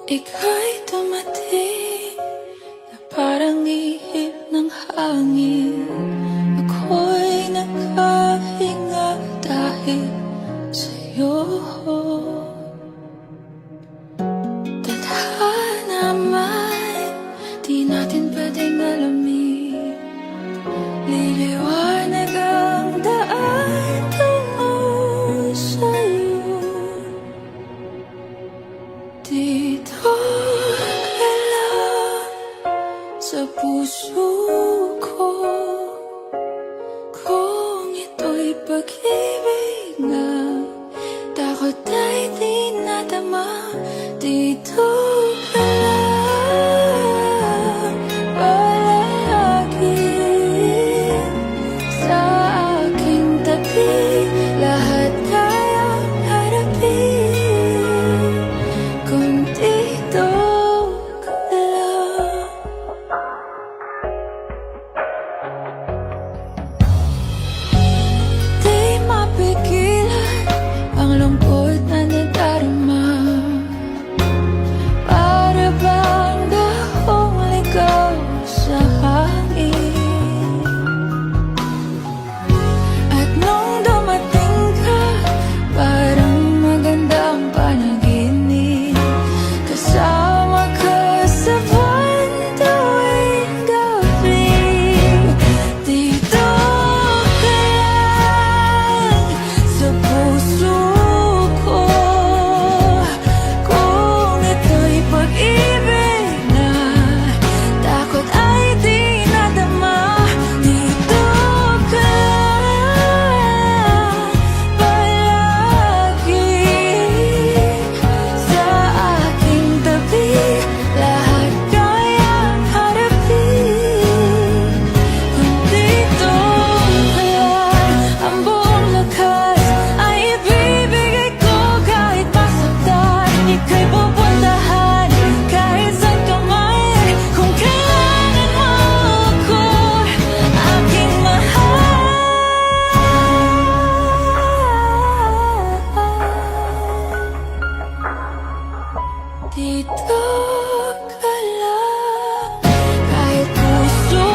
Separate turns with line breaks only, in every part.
Ika'y dumating na parang ihip ng hangin. Ako'y nakahinga dahil sa'yo. Tadhana man, di natin pwedeng alamin. Liliwanag ang daan tungo sa'yo. Dito ka lang sa puso ko. Kung ito'y pag-ibig na takot ay di nadama. Dito ka lang palagi sa aking tabi. Lahat kayang harapin kung dito ka lang. Di mapigilan ang lungkot na nadarama. Para bang dahong ligaw sa hangin. At nung dumating ka, parang magandang panaginip. Kasama ka sa buwan tuwing gabi. Dito ka lang sa puso ko. Kung ito'y pag-ibig na takot ay di nadama. Dito ka lang palagi sa aking tabi. Lahat kayang harapin kung dito ka lang. Ang buong lakas ay ibibigay ko kahit masaktan. Ika'y pupuntahan kahit saan ka man. Kung kailangan mo ako, aking mahal. Dito ka lang kahit puso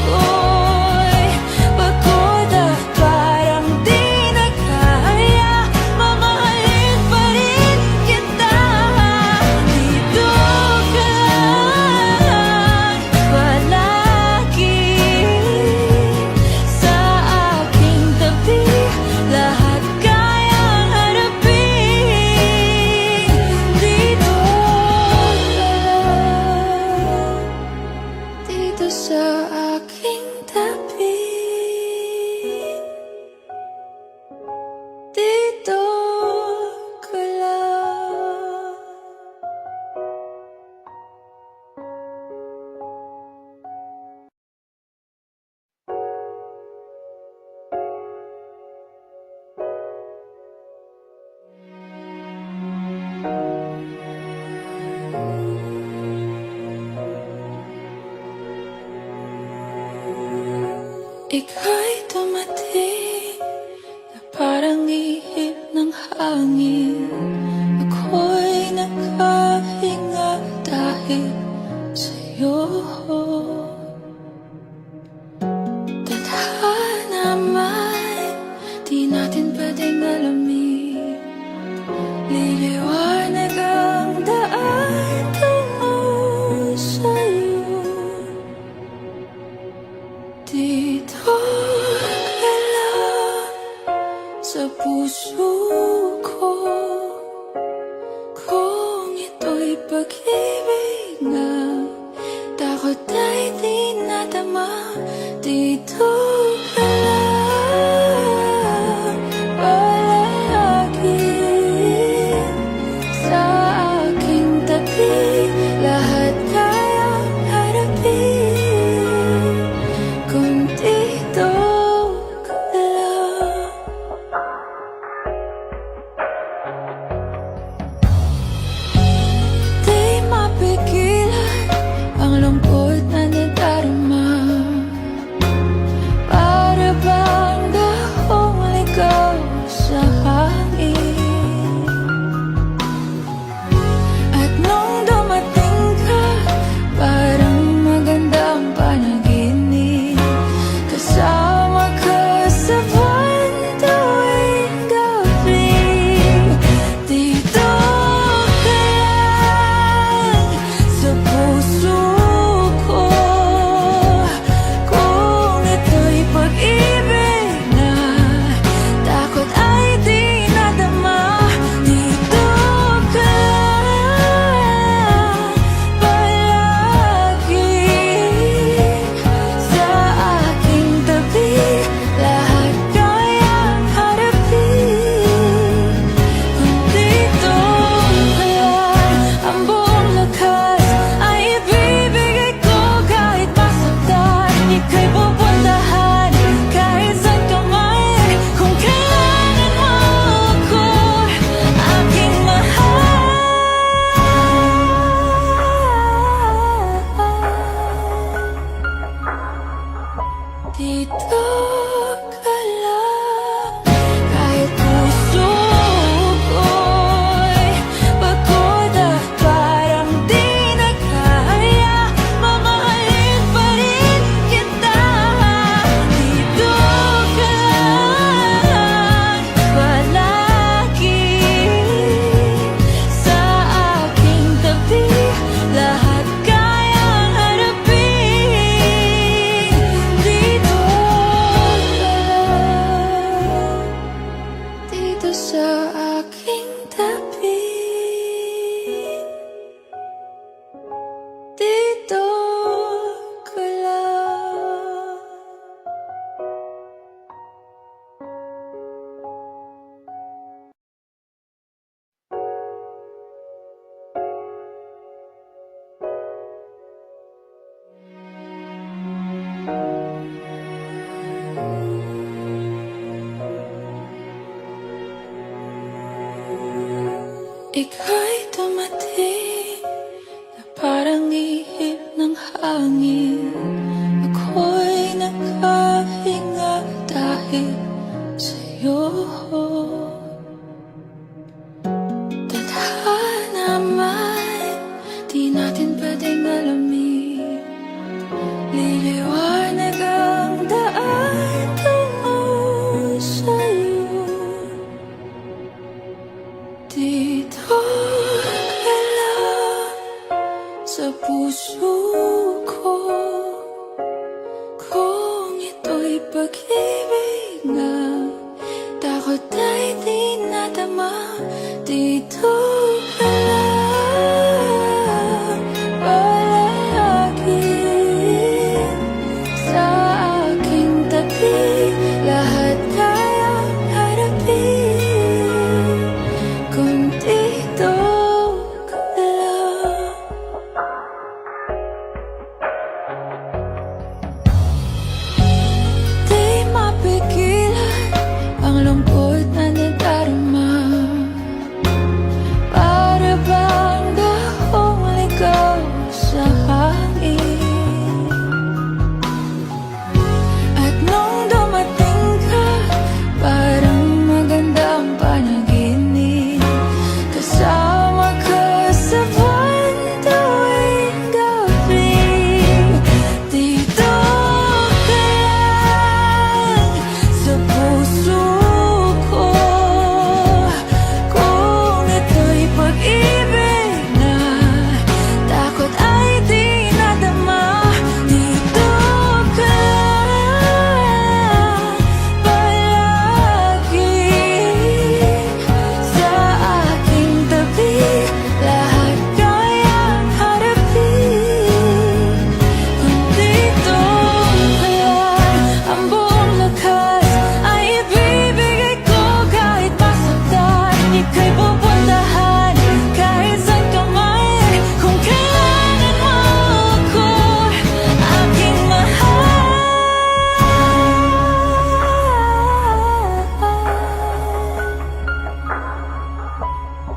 ko'y pagod at parang di na kaya. Mamahalin pa rin kita. Dito ka lang palagi sa aking tabi. Lahat kayang harapin. Dito ka lang, dito sa aking tabi. Dito ka lang. Ika'y dumating na parang ihip ng hangin. Ako'y nakahinga dahil sa'yo. Tadhana man, di natin pwedeng alamin. Liliwanag ang daan tungo sa'yo. Dito ka lang sa puso ko. Kung ito'y pag-ibig na takot ay di nadama. Dito ka lang palagi sa aking tabi. Lahat kayang harapin kung dito ka lang. Di mapigilan ang lungkot na nadarama. Ika'y dumating na parang ihip ng hangin. Ako'y nakahinga dahil sa'yo. Tadhana man, di natin pwedeng alamin. Liliwanag ang daan tungo sa'yo. Dito ka lang sa puso ko. Kung ito'y pag-ibig na takot ay di nadama. Dito ka lang palagi sa aking tabi. Lahat kayang harapin kung dito ka lang. Di mapigilan ang lungkot na nadarama. Para bang dahong ligaw sa hangin. At nung dumating ka, parang magandang panaginip. Kasama ka sa buwan tuwing gabi. Dito ka lang sa puso ko. Kung ito'y pag-ibig na takot ay di nadama. Dito ka lang palagi sa aking tabi. Lahat kayang harapin kung dito ka lang. Ang buong lakas ay ibibigay ko kahit masaktan. Ika'y pupuntahan kahit saan ka man. Kung kailangan mo ako, aking mahal.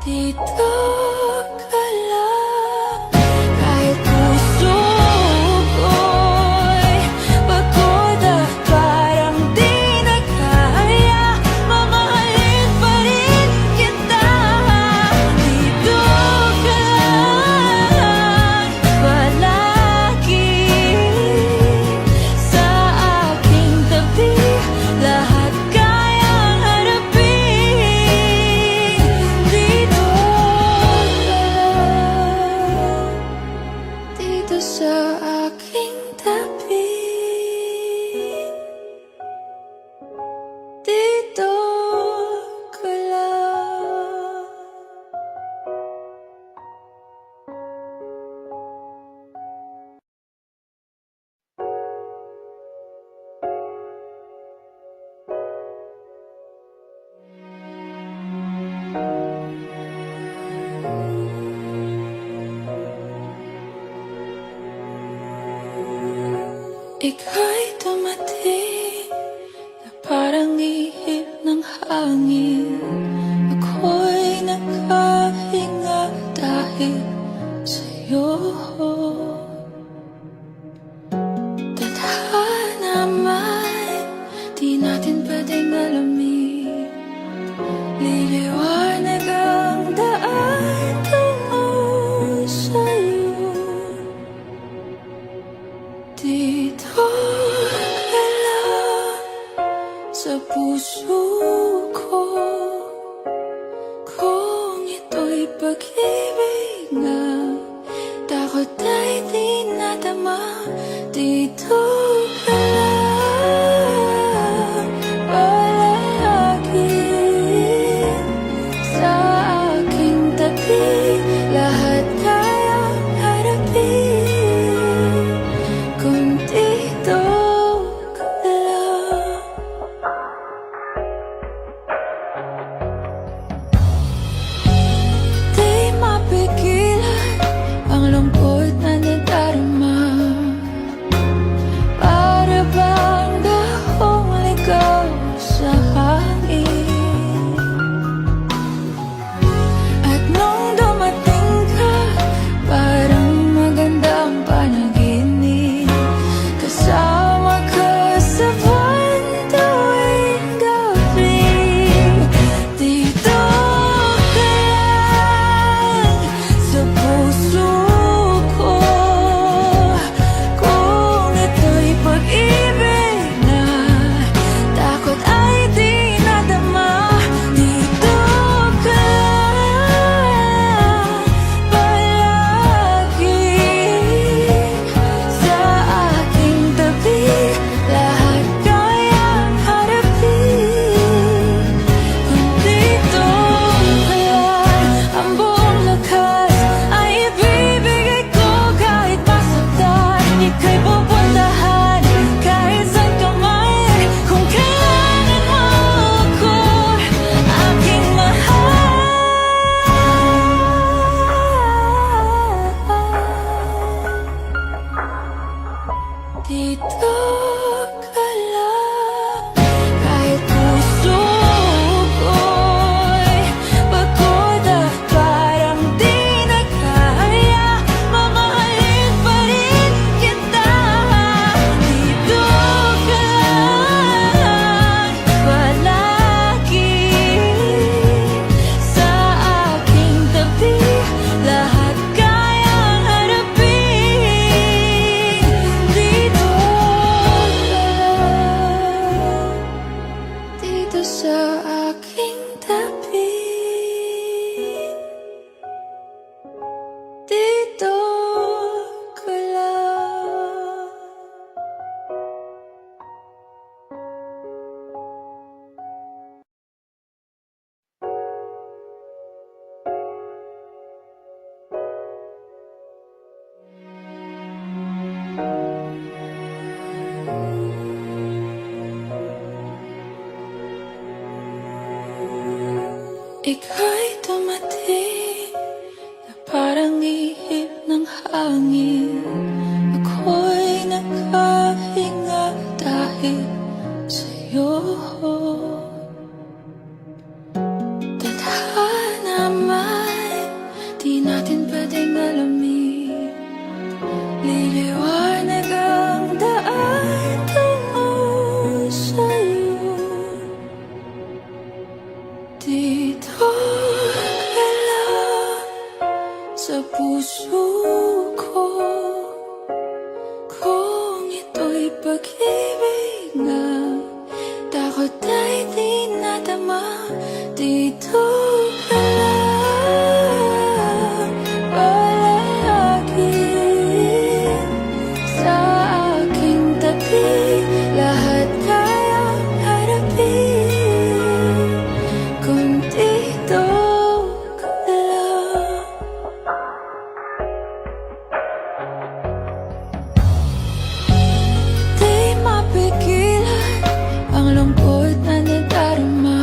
Dito ka lang kahit puso ko'y pagod at parang di na kaya. Mamahalin pa rin kita. Dito ka lang palagi sa aking tabi. Lahat kayang harapin. Dito ka lang, dito sa aking tabi. Dito ka lang. Ika'y dumating na parang ihip ng hangin. Ako'y nakahinga dahil sa'yo. Tadhana man, di natin pwedeng alamin. Liliwanag ang daan tungo sa'yo. Dito ka lang sa puso ko. Kung ito'y pag-ibig na takot ay di Ika'y dumating na parang ihip ng hangin. Ako'y nakahinga dahil sa'yo. Tadhana man, di natin pwedeng alamin. Liliwanag ang daan tungo sa'yo. Dito ka lang sa puso ko. Kung ito'y pag-ibig na takot ay di nadama. Dito ka lang palagi sa aking tabi. Lahat kayang harapin kung dito ka lang. Di mapigilan ang lungkot na nadarama.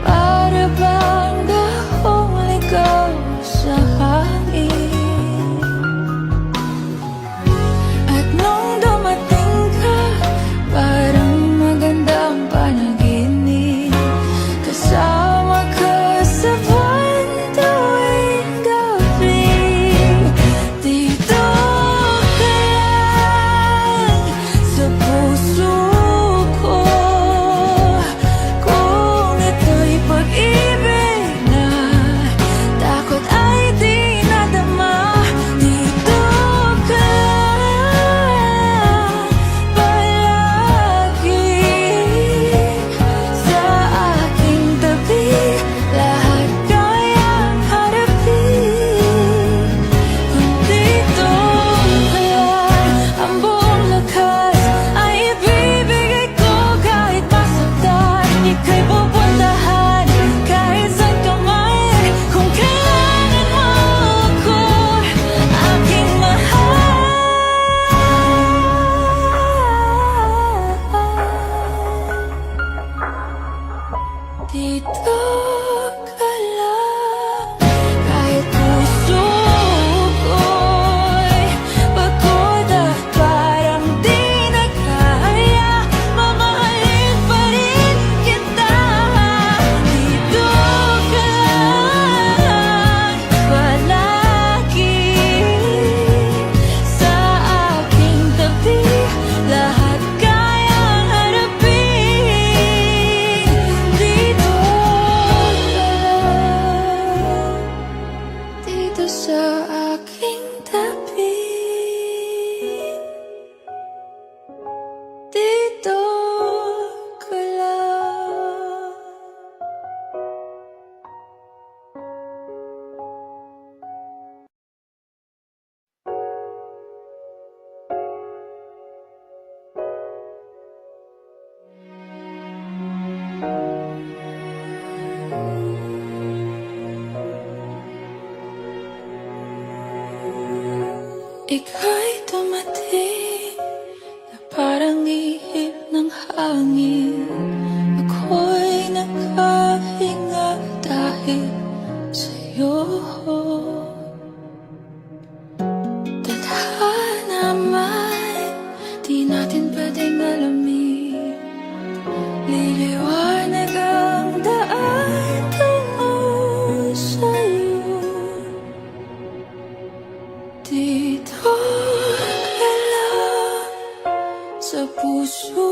Para bang gahong ligaw sa hangin. At nung dumating ka, parang magandang panaginip. Kasama ka sa buwan tuwing gabi. Dito ka lang sa puso ko. Kung ito'y pag-ibig na takot ay di nadama. Dito ka lang palagi sa aking tabi. Lahat kayang harapin kung dito ka lang. Ang buong lakas ay ibibigay ko kahit masaktan. Ika'y pupuntahan kahit saan ka man. Kung kailangan mo ako, aking mahal. Dito ka lang kahit puso ko'y pagod at parang di na kaya. Mamahalin pa rin kita. Dito ka lang palagi sa aking tabi. Lahat kayang harapin. Dito ka lang, dito sa aking tabi. Dito ka lang. Ika'y dumating na parang ihip ng hangin. Ako'y nakahinga dahil sa'yo. Tadhana man, di natin pwedeng alamin. Liliwanag ang daan tungo sa'yo. Dito ka lang sa puso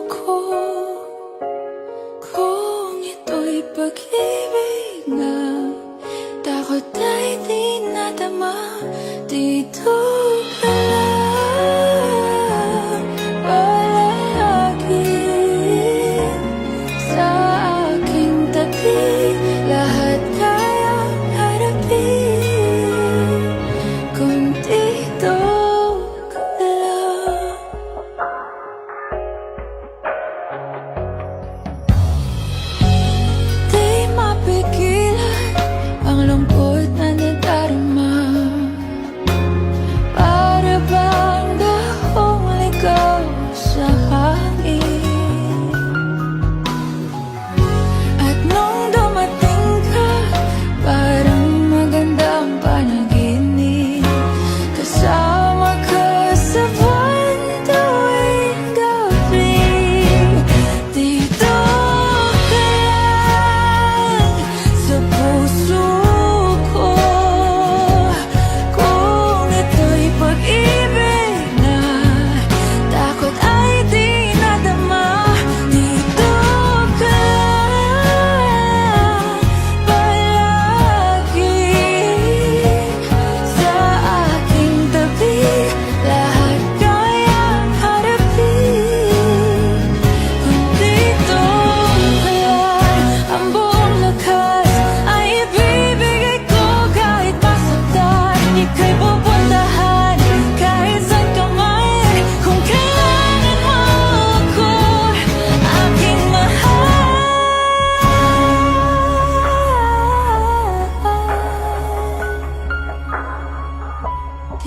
ko. Kung ito'y pag-ibig na takot ay di nadama. Dito ka lang palagi sa aking tabi. Lahat kayang harapin kung dito ka lang. Di mapigilan ang lungkot na nadarama.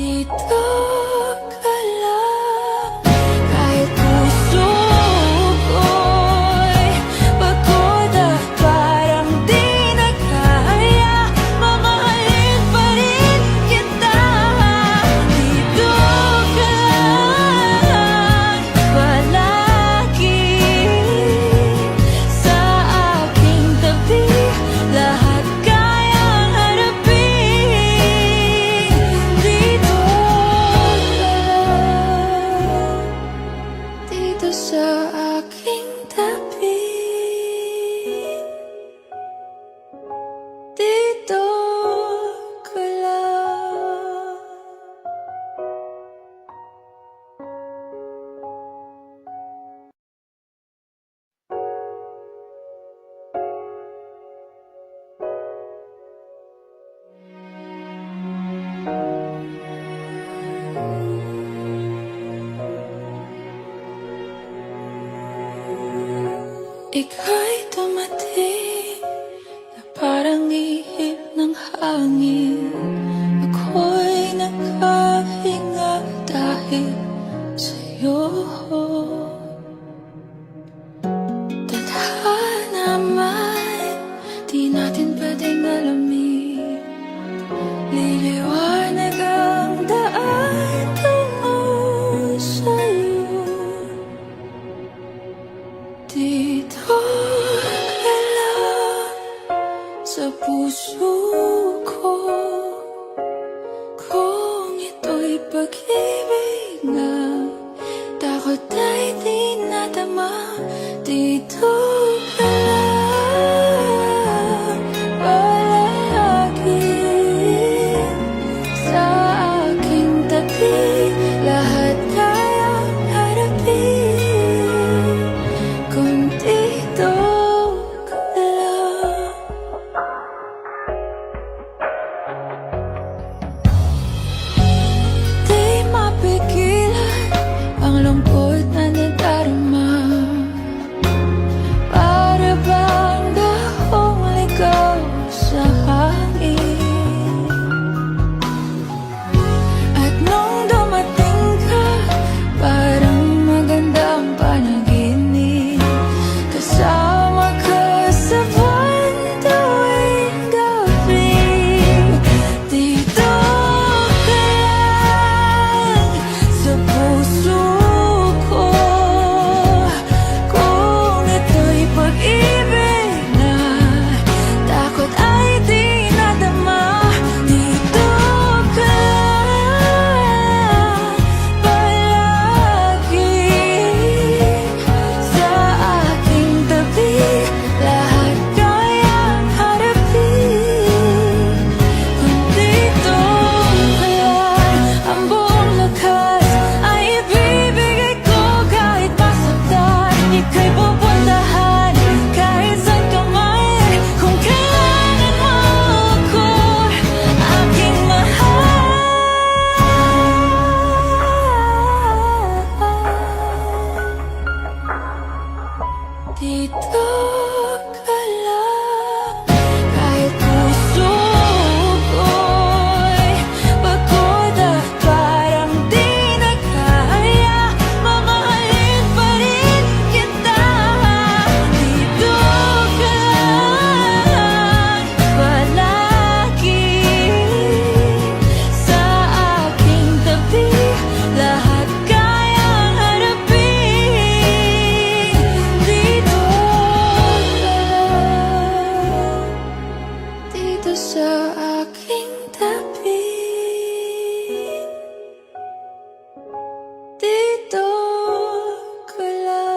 dito ka lang. Kahit puso ko'y pagod at parang di na kaya, mamahalin pa rin kita. Dito ka lang palagi sa aking tabi. Lahat kayang harapin. Dito sa aking tabi. Dito ka lang. Ika'y dumating na parang ihip ng hangin. Ako'y nakahinga dahil sa'yo. Tadhana man, di natin pwedeng alamin. Liliwanag ang daan tungo sa'yo. Dito ka lang sa puso ko. Kung ito'y pag-ibig na takot ay di nadama. Dito ka lang palagi sa aking tabi. Lahat kayang harapin kung dito ka lang. Di mapigilan ang lungkot na nadarama. Para bang dahong ligaw sa hangin. At nung dumating ka, parang magandang panaginip. Kasama ka sa buwan tuwing gabi. Dito ka lang sa puso ko. Kung ito'y pag-ibig na takot ay di nadama. Dito ka lang palagi sa aking tabi. Lahat kayang harapin kung dito ka lang. Ang buong lakas ay ibibigay ko kahit masaktan. Ika'y pupuntahan kahit saan ka man. Kung kailangan mo ako, aking mahal. Dito ka lang. Kahit puso ko'y pagod at parang di na kaya, mamahalin pa rin kita. Dito ka lang palagi sa aking tabi. Lahat kayang harapin. Dito ka lang. Dito sa aking tabi. Dito ka lang.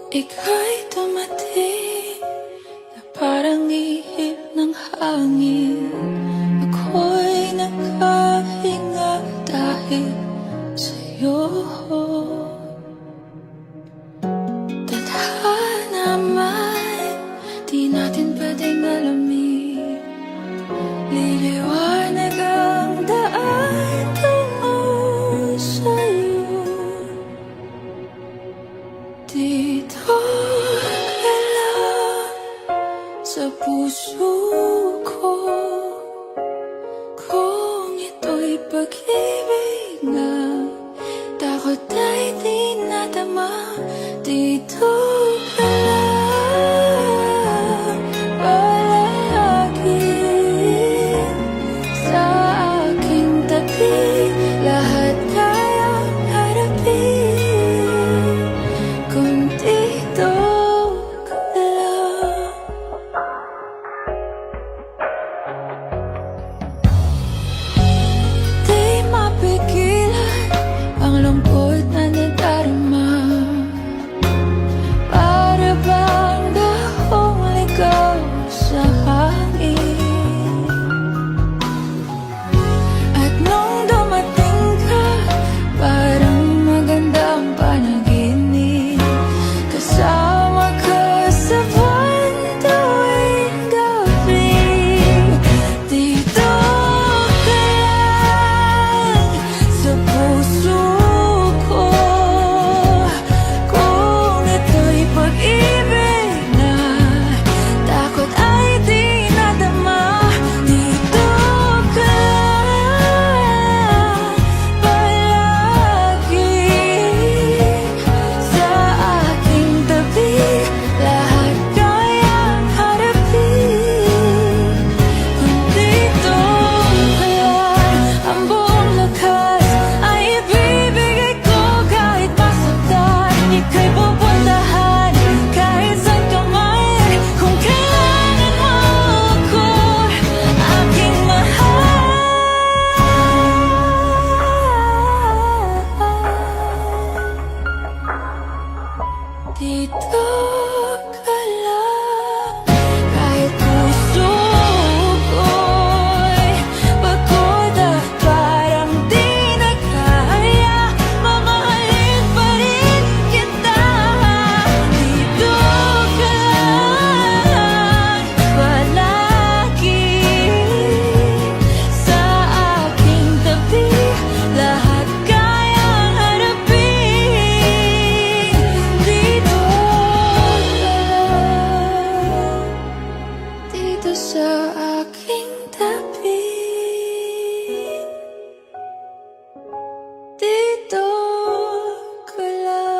Ika'y dumating na parang ihip ng hangin. Ako'y nakahinga dahil sa'yo. Tadhana man, Dito ka lang sa puso ko, kung ito'y pag-ibig na takot ay di nadama. Dito ka lang palagi sa aking tabi, lahat kayang harapin kung dito ka lang. Di mapigilan ang lungkot na nadarama, para bang dahong ligaw sa hangin. At nung dumating ka, parang magandang panaginip, kasama ka sa buwan tuwing gabi. Dito ka lang sa puso ko, kung ito'y pag-ibig na takot ay di nadama. Dito ka lang palagi sa aking tabi, lahat kayang harapin kung dito ka lang. Ang buong lakas ay ibibigay ko kahit masaktan, ika'y pupuntahan kahit saan ka man. Kung kailangan mo ako, aking mahal, dito ka lang. Kahit puso ko'y pagod at parang di na kaya, mamahalin pa rin kita. Dito ka lang palagi sa aking tabi, lahat kayang harapin. Dito ka lang, dito sa aking tabi, dito ka lang.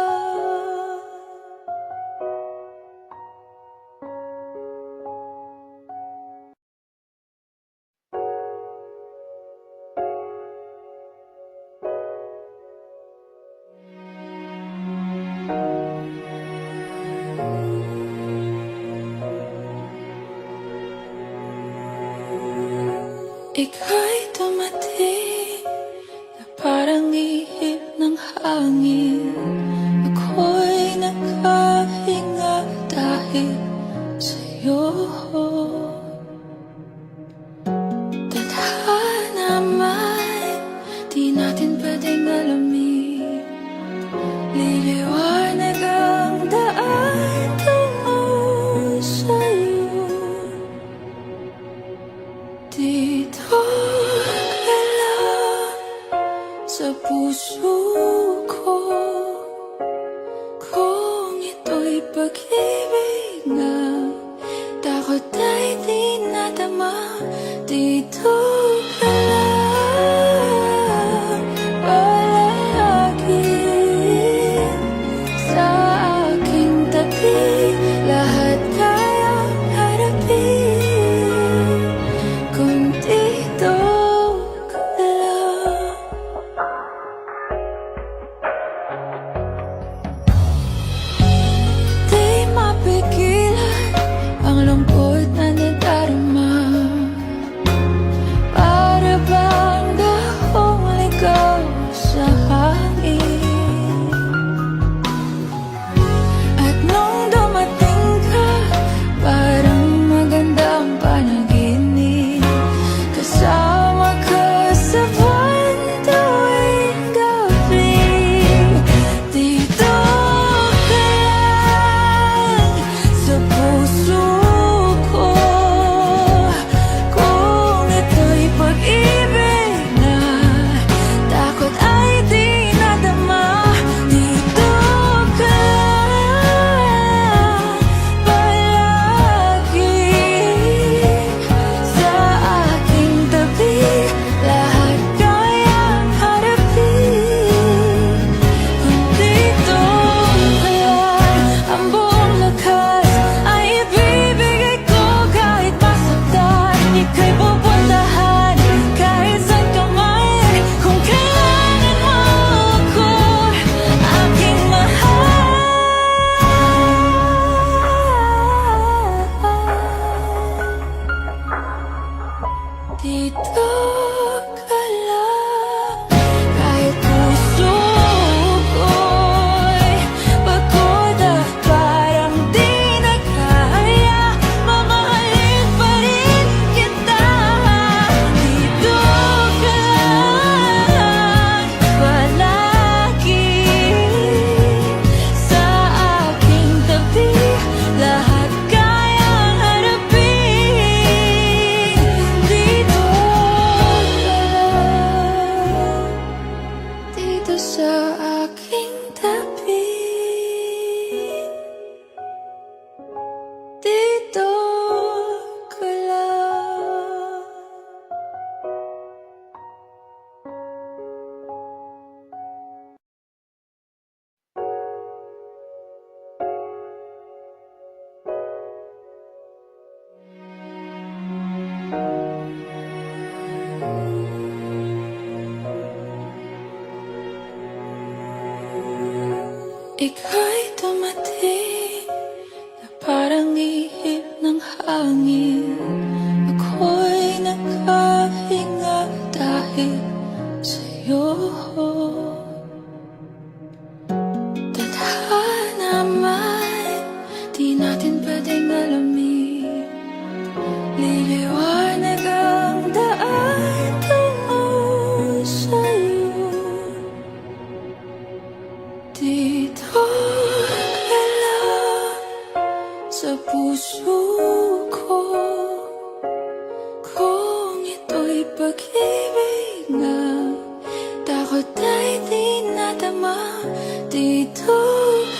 Ika'y dumating na parang ihip ng hangin. Ako'y nakahinga dahil sa'yo. Tadhana man, di natin pwedeng alamin. Liliwanag ang daan tungo sa'yo. Dito ka lang sa puso ko, kung ito'y pag-ibig na takot ay di nadama. Dito ka lang palagi sa aking tabi, lahat kayang harapin kung dito ka lang. Di mapigilan ang lungkot na nadarama, Ika'y dumating na parang ihip ng hangin. Ako'y nakahinga dahil sa'yo. Tadhana man, di natin pwedeng alamin. Liliwanag ang daan tungo sa'yo. Dito ka lang sa puso ko. Kung ito'y pag-ibig na takot ay di nadama. Dito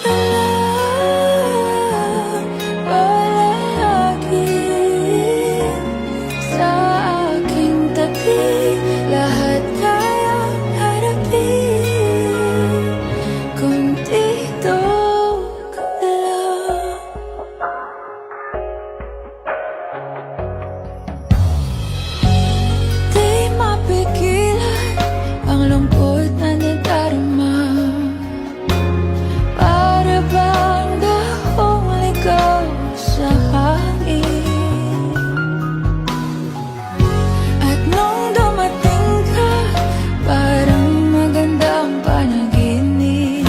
ka lang palagi sa aking tabi. Lahat kayang harapin kung dito ka lang. Di mapigilan ang lungkot na nadarama. Para bang dahong ligaw sa hangin. At nung dumating ka, parang magandang panaginip.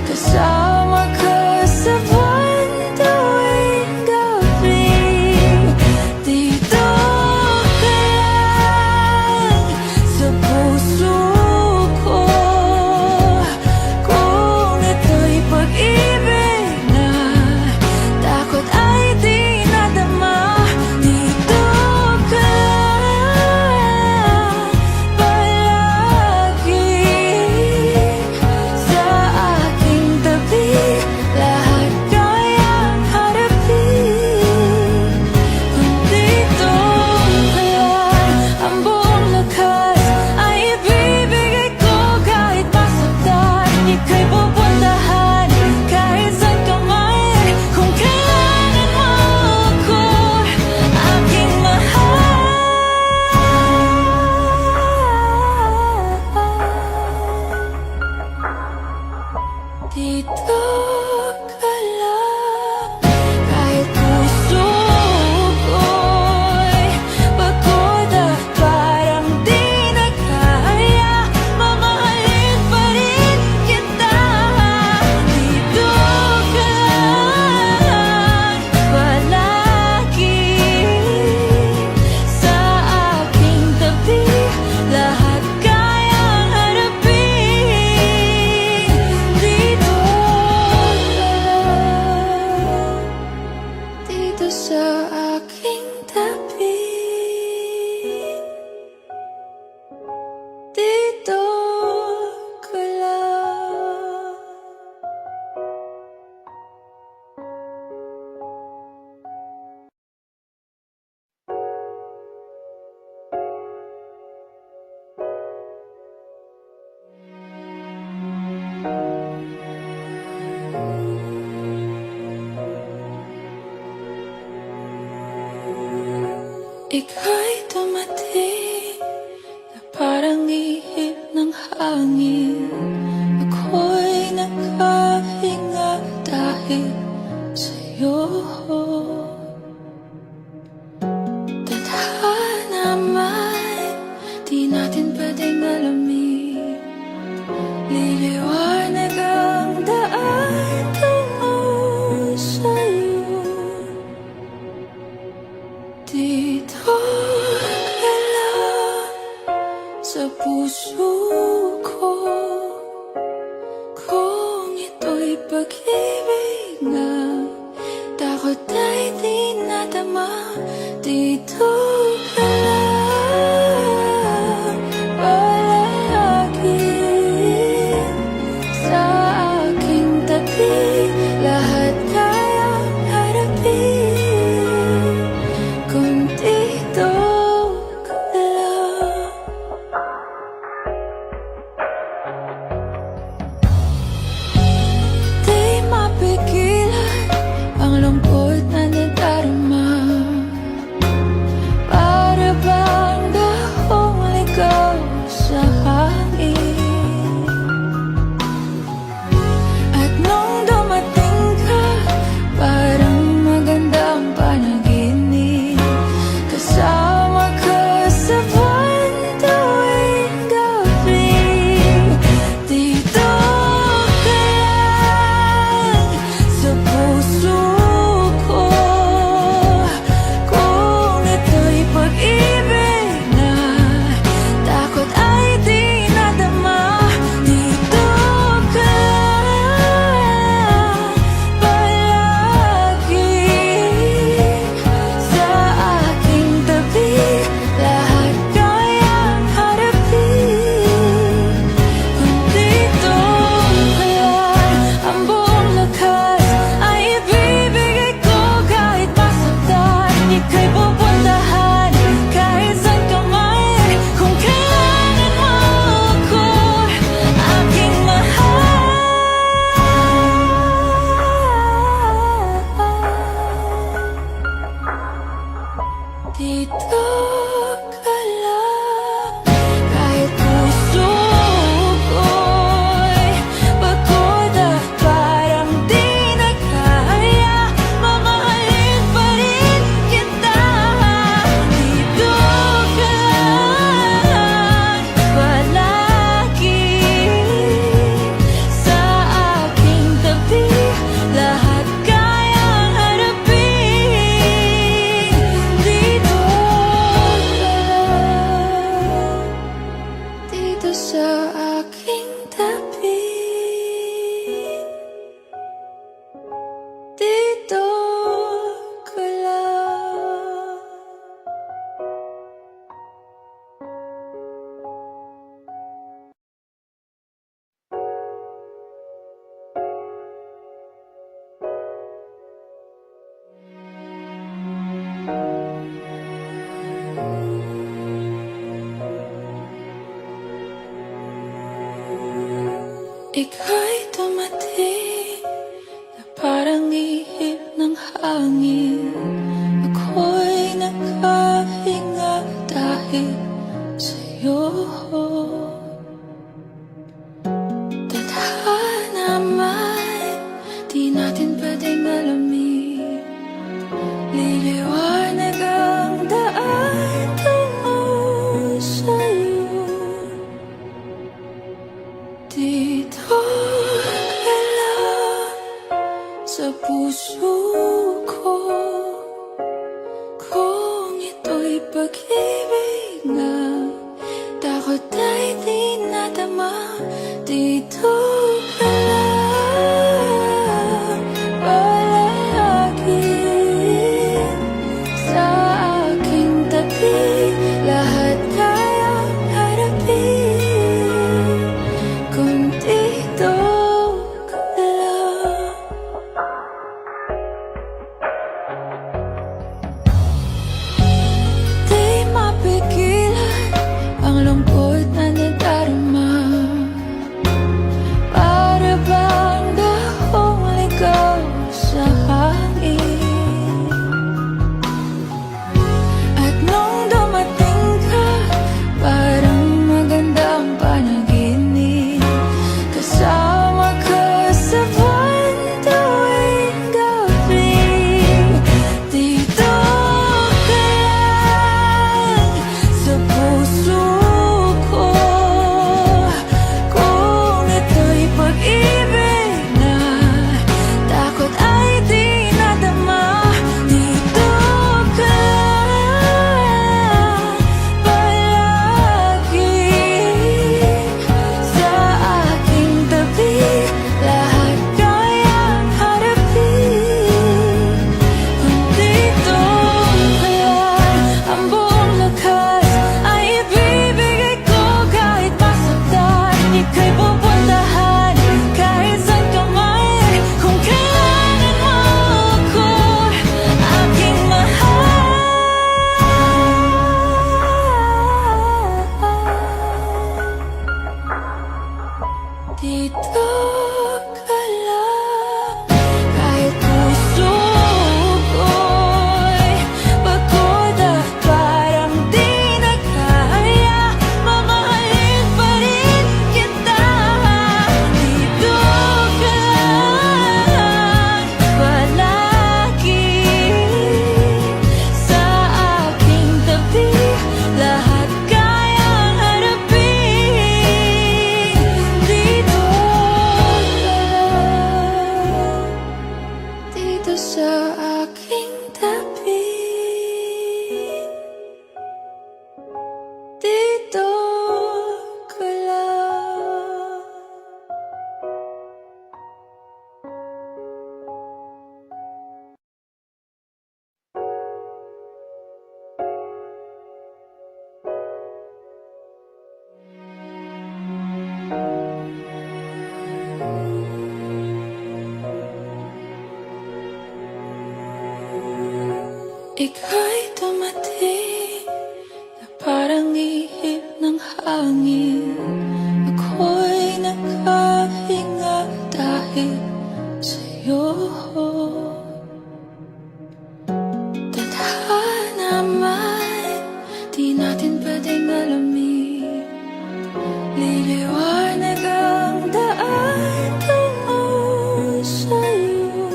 Kasama ka sa buwan tuwing gabi. Dito ka lang sa puso ko. Kung ito'y pag-ibig na takot ay di nadama. Dito ka lang palagi sa aking tabi. Lahat kayang harapin kung dito ka lang. Ang buong lakas ay ibibigay ko kahit masaktan. Ika'y pupuntahan kahit saan ka man. Kung kailangan mo ako, aking mahal. Dito ka lang kahit puso ko'y pagod at parang di na kaya. Mamahalin pa rin kita. Dito ka lang palagi sa aking tabi. Lahat kayang harapin. Dito ka lang, dito sa aking tabi. Dito ka lang. Ika'y dumating na parang ihip ng hangin. Ako'y nakahinga dahil sa'yo. Tadhana man, di natin pwedeng alamin. Liliwanag ang daan tungo sa'yo. Dito ka lang sa puso ko. Kung ito'y pag-ibig na takot ay di nadama. Dito ka lang palagi sa aking tabi. Lahat kayang harapin kung dito ka lang. Di mapigilan ang lungkot na nadarama. lahat kayang harapin. Dito ka lang, dito sa aking tabi. Dito ka lang. Ika'y dumating na parang ihip ng hangin. Ako'y nakahinga dahil sa'yo. Tadhana man, di natin pwedeng alamin. Liliwanag ang daan tungo sa'yo. Dito ka lang sa puso ko. Kung ito'y pag-ibig na takot ay di nadama. Dito ka lang palagi sa aking tabi. Lahat kayang harapin kung dito ka lang. Di mapigilan ang lungkot na nadarama. Para bang dahong ligaw sa hangin. At nung dumating ka, parang magandang panaginip. Kasama ka sa buwan tuwing gabi. Dito ka lang sa puso ko. Kung ito'y pag-ibig na takot ay di nadama. Dito ka lang palagi sa aking tabi. Lahat kayang harapin kung dito ka lang. Ang buong lakas ay ibibigay ko kahit masaktan. Ika'y pupuntahan kahit saan ka man. Kung kailangan mo ako, aking mahal. Dito ka lang kahit puso ko'y pagod at parang di na kaya. Mamahalin pa rin kita. Dito ka lang palagi sa aking tabi. Lahat kayang harapin. Dito ka lang, dito sa aking tabi. Dito ka lang. Ika'y dumating na parang ihip ng hangin. Ako'y nakahinga dahil sa'yo. Tadhana man, di natin pwedeng alamin. Liliwanag ang daan tungo sa'yo.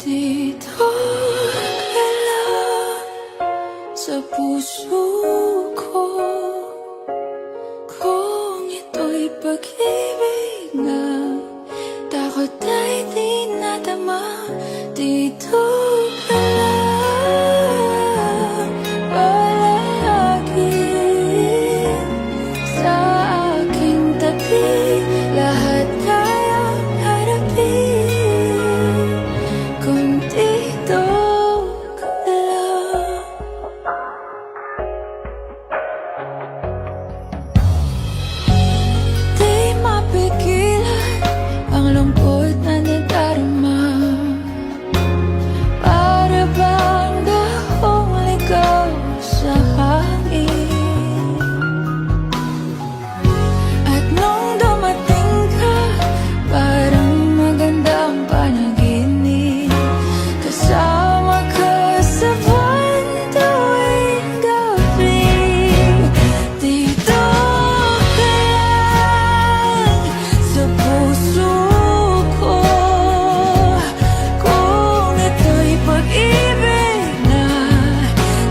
Dito ka lang sa puso ko. Kung ito'y pag-ibig na Takot ay di nadama. Dito ka lang palagi sa aking tabi. Lahat kayang harapin kung dito ka lang. Di mapigilan ang lungkot na nadarama. Para bang dahong ligaw sa hangin. At nung dumating ka, parang magandang panaginip. Kasama ka sa buwan tuwing gabi. Dito ka lang sa puso ko. Kung ito'y pag-ibig na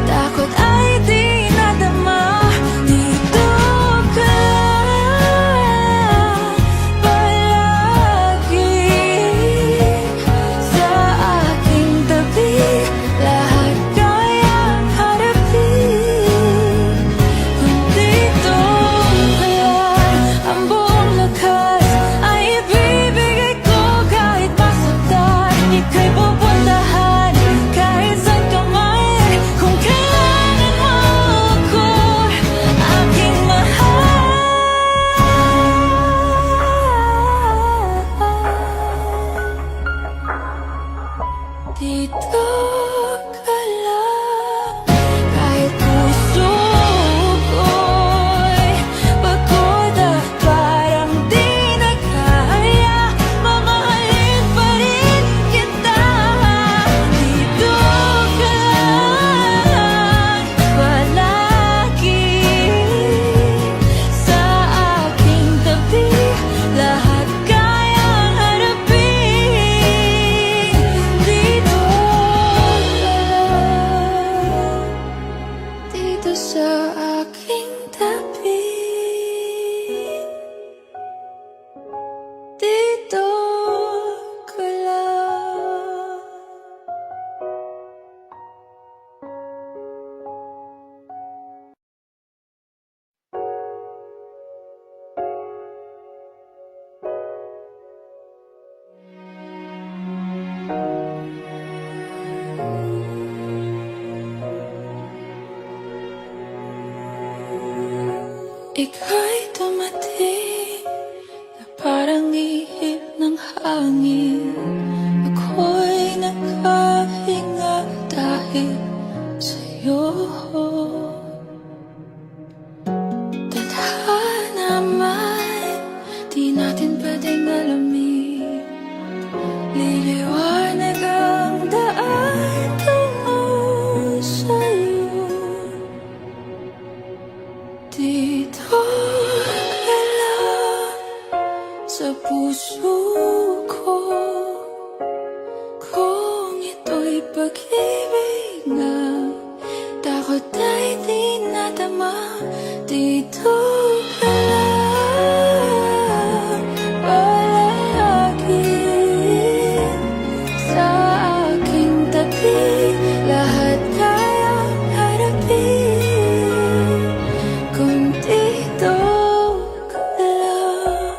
takot ay di nadama. Dito ka lang palagi sa aking tabi. Lahat kayang harapin kung dito ka lang. Ang buong lakas ay ibibigay ko kahit masaktan. Ika'y pupuntahan kahit saan ka man. Kung kailangan mo ako, aking mahal. Dito ka lang kahit puso ko'y pagod at parang di na kaya. Mamahalin pa rin kita. Dito ka lang palagi sa aking tabi. Lahat kayang harapin. Dito sa aking tabi. Dito ka lang. Ika'y dumating na parang ihip ng hangin. Ako'y nakahinga dahil sa'yo. Tadhana man, di natin pwedeng alamin. Liliwanag ang daan tungo sa'yo. Dito ka lang sa puso ko. Kung ito'y pag-ibig na takot ay di nadama. Dito ka lang palagi sa aking tabi. Lahat kayang harapin kung dito ka lang.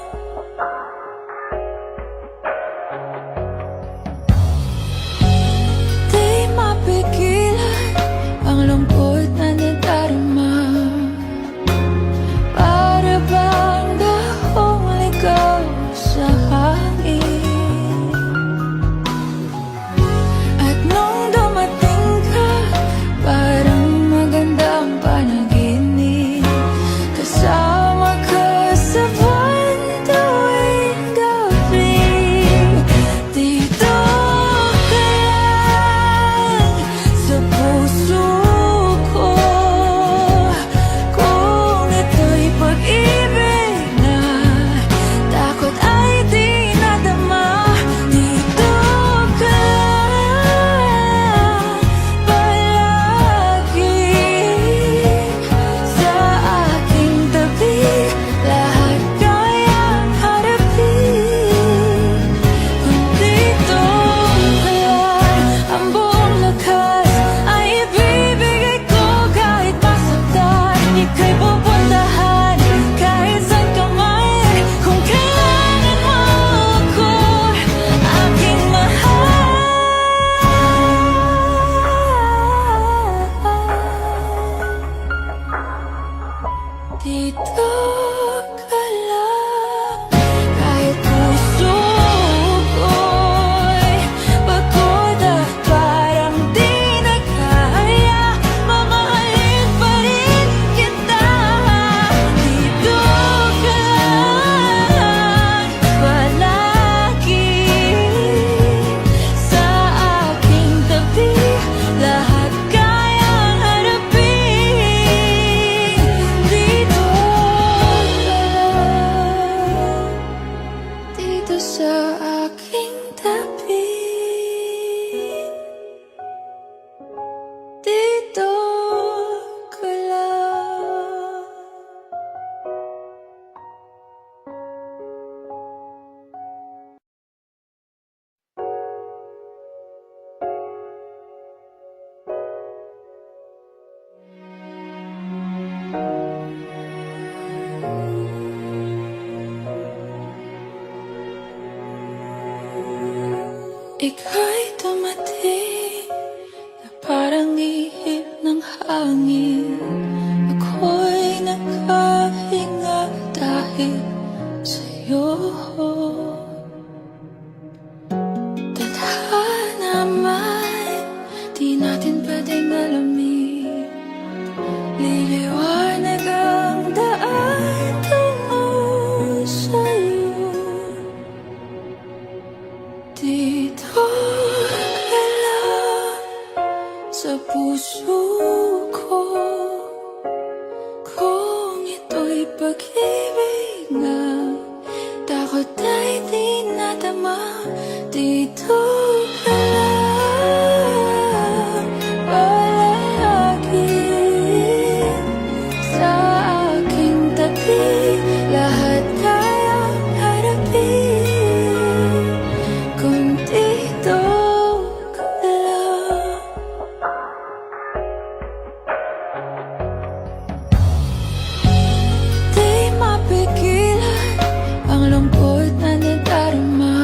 aking tabi. Dito ka lang. Ika'y dumating na parang ihip ng hangin. Ako'y nakahinga dahil sa'yo. Tadhana man, di natin pwedeng alamin. Liliwanag ang daan tungo sa'yo. Dito ka lang sa puso ko. Kung ito'y pag-ibig na takot ay di nadama. Dito ka lang palagi sa aking tabi. Lahat kayang harapin kung dito ka lang. Di mapigilan ang lungkot na nadarama.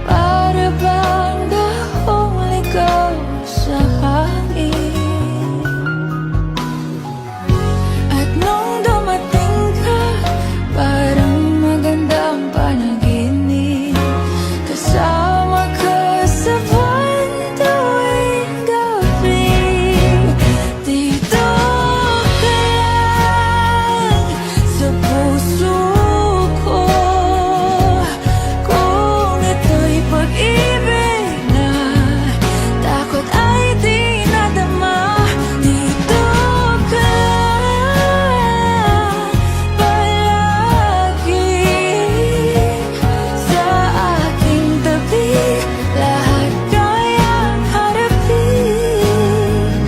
Para bang dahong ligaw sa hangin. At nung dumating ka, parang magandang panaginip. Kasama ka sa buwan tuwing gabi. Dito ka lang sa puso ko. Kung ito'y pag-ibig na takot ay di nadama. Dito ka lang palagi sa aking tabi. Lahat kayang harapin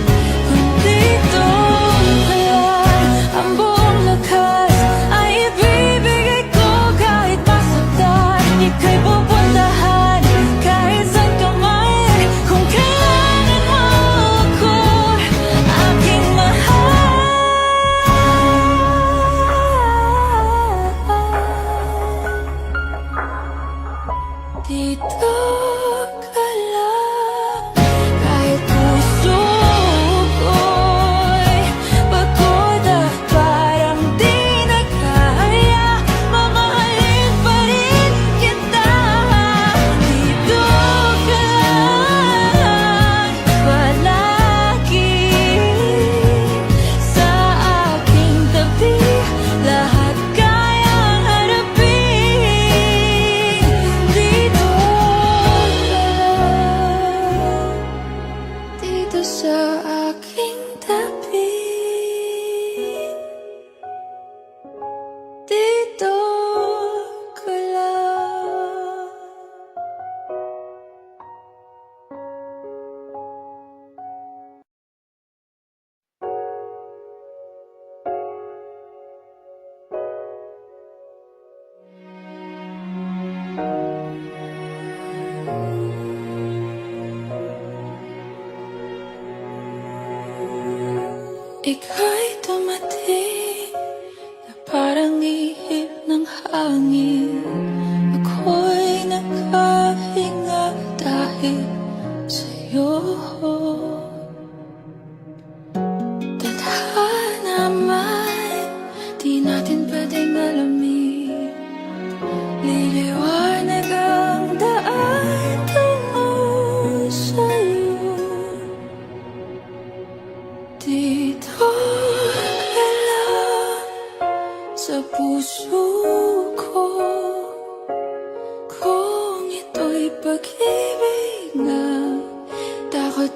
kung dito ka lang. Ang buong lakas ay ibibigay ko kahit masaktan. Ika'y pupuntahan kahit saan ka man. Kung kailangan mo ako, aking mahal. Dito ka lang kahit puso ko'y pagod at parang di na kaya. Mamahalin pa rin kita. Dito ka lang palagi sa aking tabi. Lahat kayang harapin. Dito ka lang. Dito sa aking tabi. Dito ka lang. Ika'y dumating na parang ihip ng hangin. Ako'y nakahinga dahil sa'yo. Tadhana man, di natin pwedeng alamin. Liliwanag ang daan tungo sa'yo. Dito ka lang sa puso ko. Kung ito'y pag-ibig na takot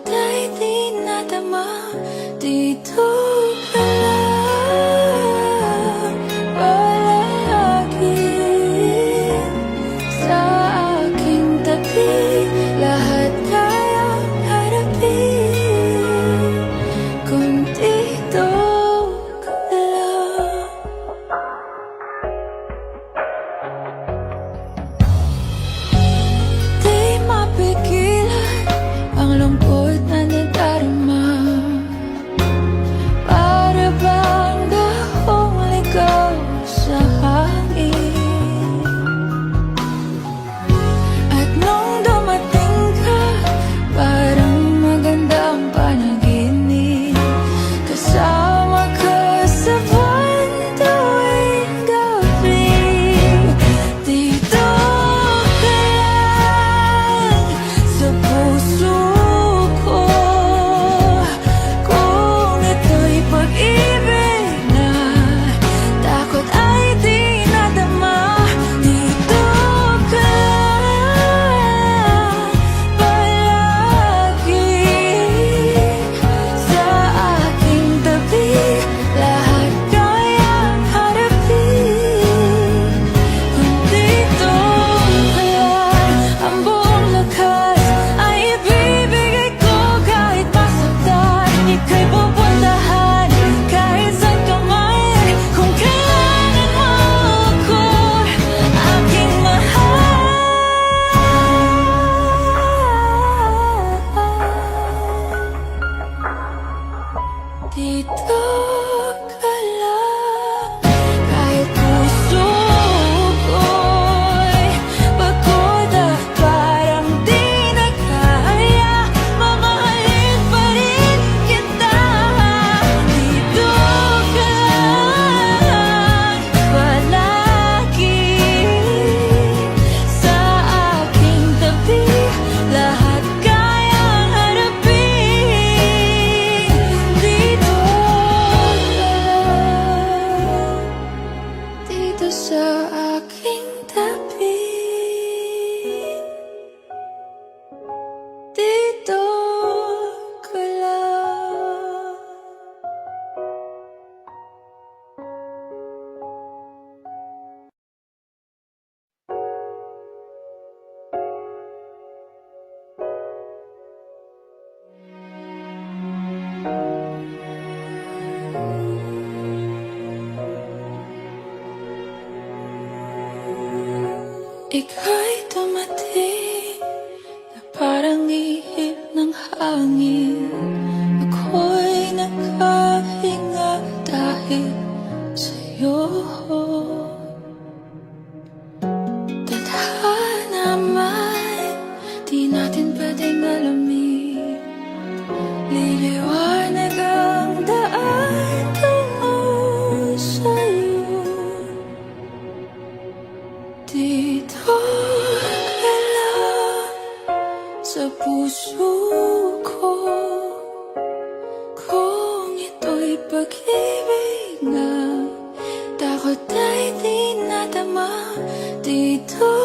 ika'y dumating na parang ihip ng hangin. Ako'y nakahinga dahil sa'yo. Tadhana man, di natin pwedeng alamin. Liliwanag ang daan tungo sa'yo. Dito ka lang sa puso ko. Kung ito'y pag-ibig na takot ay di nadama. Dito